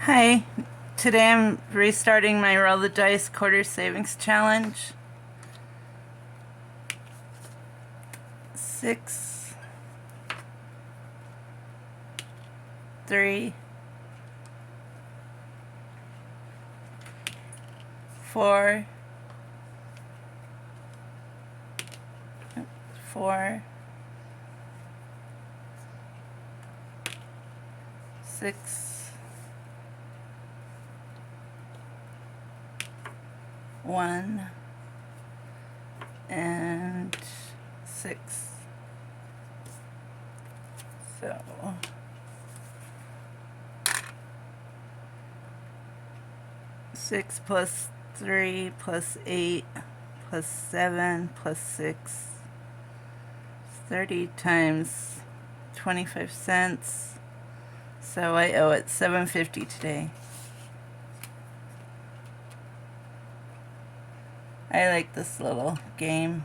Hi, today I'm restarting my Roll the Dice Quarter Savings Challenge. 6, 3, 4, 4, 6, 1, and 6. So 6 plus 3 plus 8 plus 7 plus 6, 30 times 25 cents. So I owe it $7.50 today. I like this little game.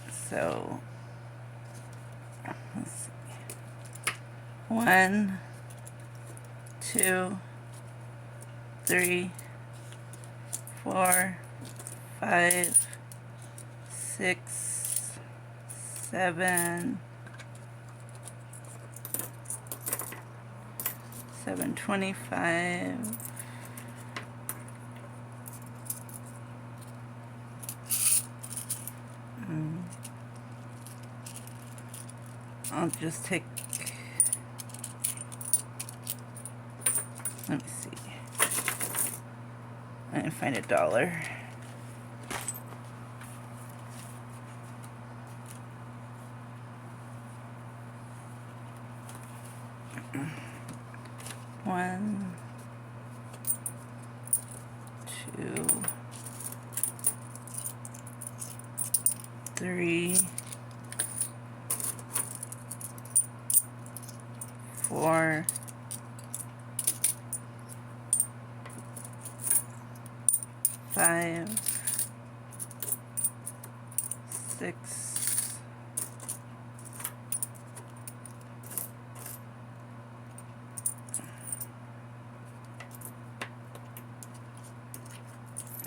So let's see. 1, 2, 3, 4, 5, 6, 7, 725. I'll just take, let me see, I can find $1. One, 2, 3, 4, 5, 6,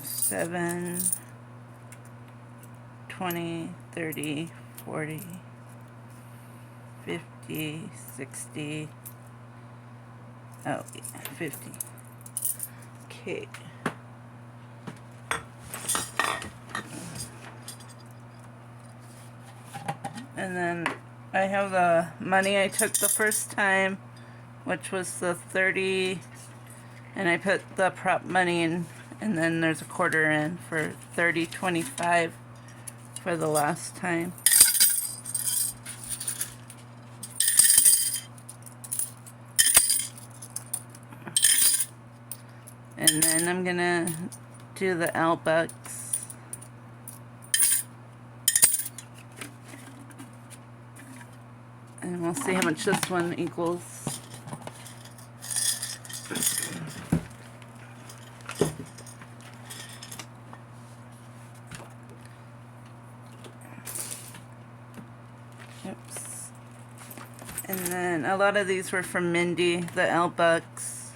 7, 20, 30, 40, 50, 60, oh yeah, 50. Okay. And then I have the money I took the first time, which was the 30, and I put the prop money in, and then there's a quarter in for 30.25 for the last time. And then I'm gonna do the Bucks. And we'll see how much this one equals. Oops. And then a lot of these were from Mindy, the Bucks.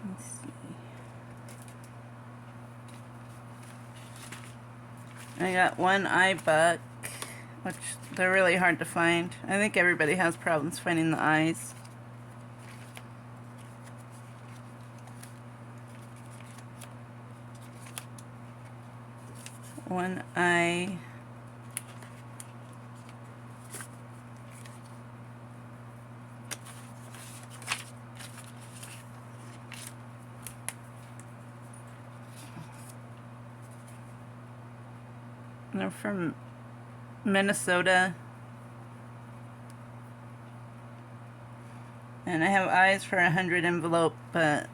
Let's see. I got one buck, which they're really hard to find. I think everybody has problems finding the eyes. One eye. They're from Minnesota. And I have eyes for 100 envelope, but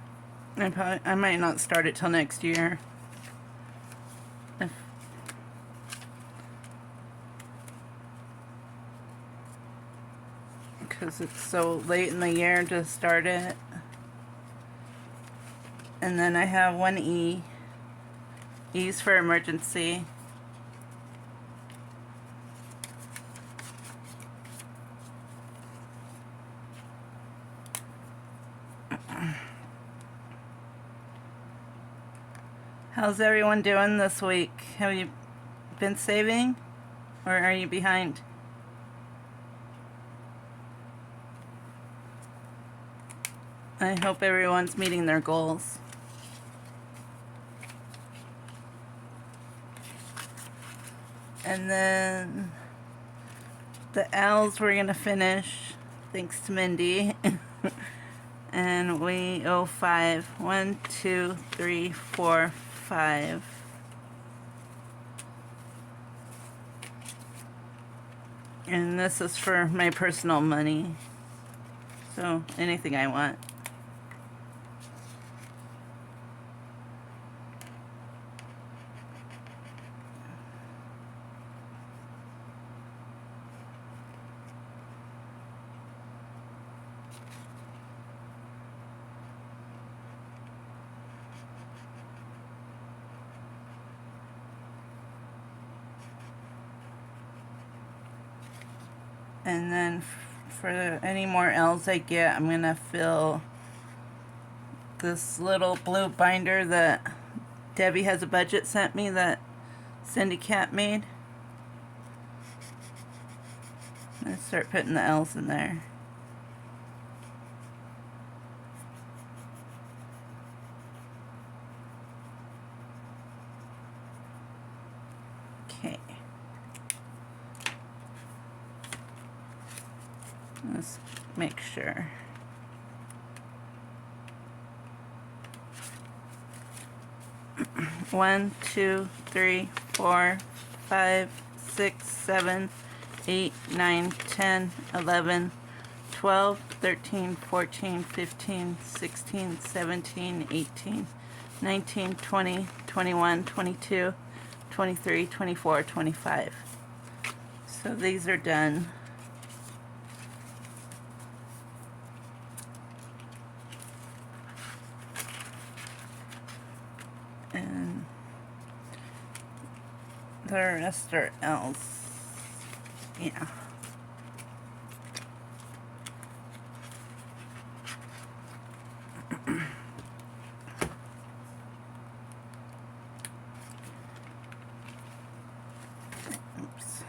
I might not start it till next year. Because it's so late in the year to start it. And then I have one E. E's for emergency. How's everyone doing this week? Have you been saving? Or are you behind? I hope everyone's meeting their goals. And then the L's we're gonna finish, thanks to Mindy. And we owe 5. 1, 2, 3, 4, 5. And this is for my personal money. So anything I want. And then for any more L's I get, I'm going to fill this little blue binder that Debbie Has a Budget sent me that Cindy Cat made. I'm going to start putting the L's in there. Okay. Let's make sure. One, 2, 3, 4, 5, 6, 7, 8, 9, 10, 11, 12, 13, 14, 15, 16, 17, 18, 19, 20, 21, 22, 23, 24, 25. So these are done. And the rest are L's. Yeah. Oops.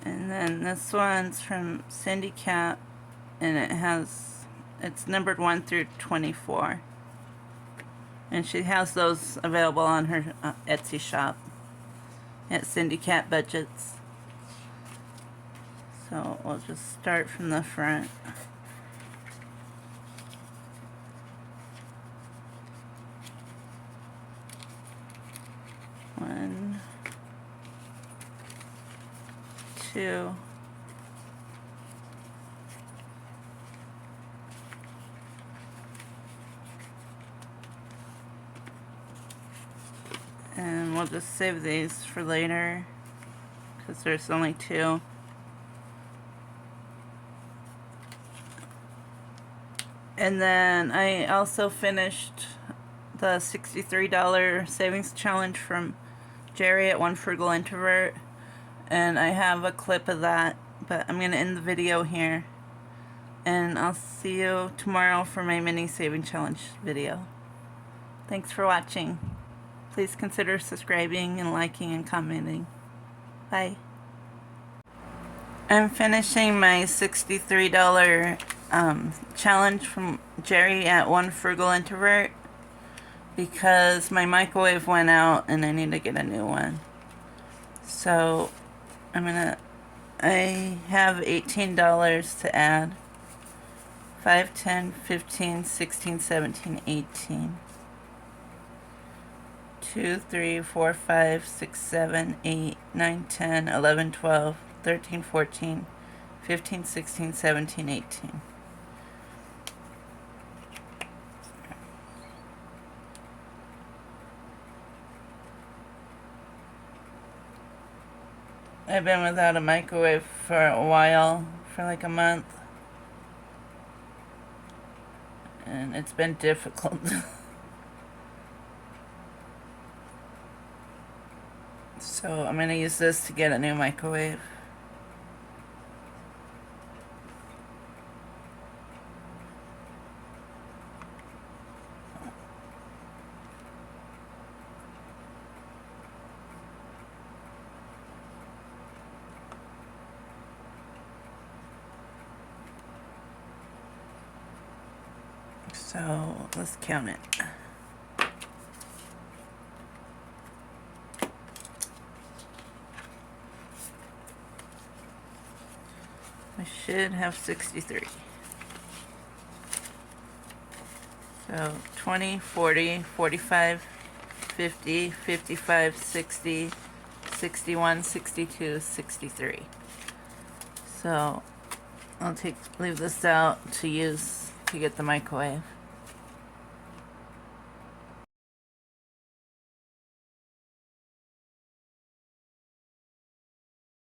And then this one's from Cindy Cat, and it's numbered 1 through 24. And she has those available on her Etsy shop at Cindy Cat Budgets. So we'll just start from the front. One, 2, and we'll just save these for later because there's only 2. And then I also finished the $63 savings challenge from Jerry at One Frugal Introvert, and I have a clip of that, but I'm going to end the video here, and I'll see you tomorrow for my mini saving challenge video. Thanks for watching. Please consider subscribing and liking and commenting. Bye. I'm finishing my $63 challenge from Jerry at One Frugal Introvert because my microwave went out and I need to get a new one. So I have $18 to add. 5, 10, 15, 16, 17, 18. 2, 3, 4, 5, 6, 7, 8, 9, 10, 11, 12, 13, 14, 15, 16, 17, 18. I've been without a microwave for a while, for like a month. And it's been difficult. So I'm going to use this to get a new microwave. So let's count it. I should have 63. So 20, 40, 45, 50, 55, 60, 61, 62, 63. So I'll leave this out to use to get the microwave.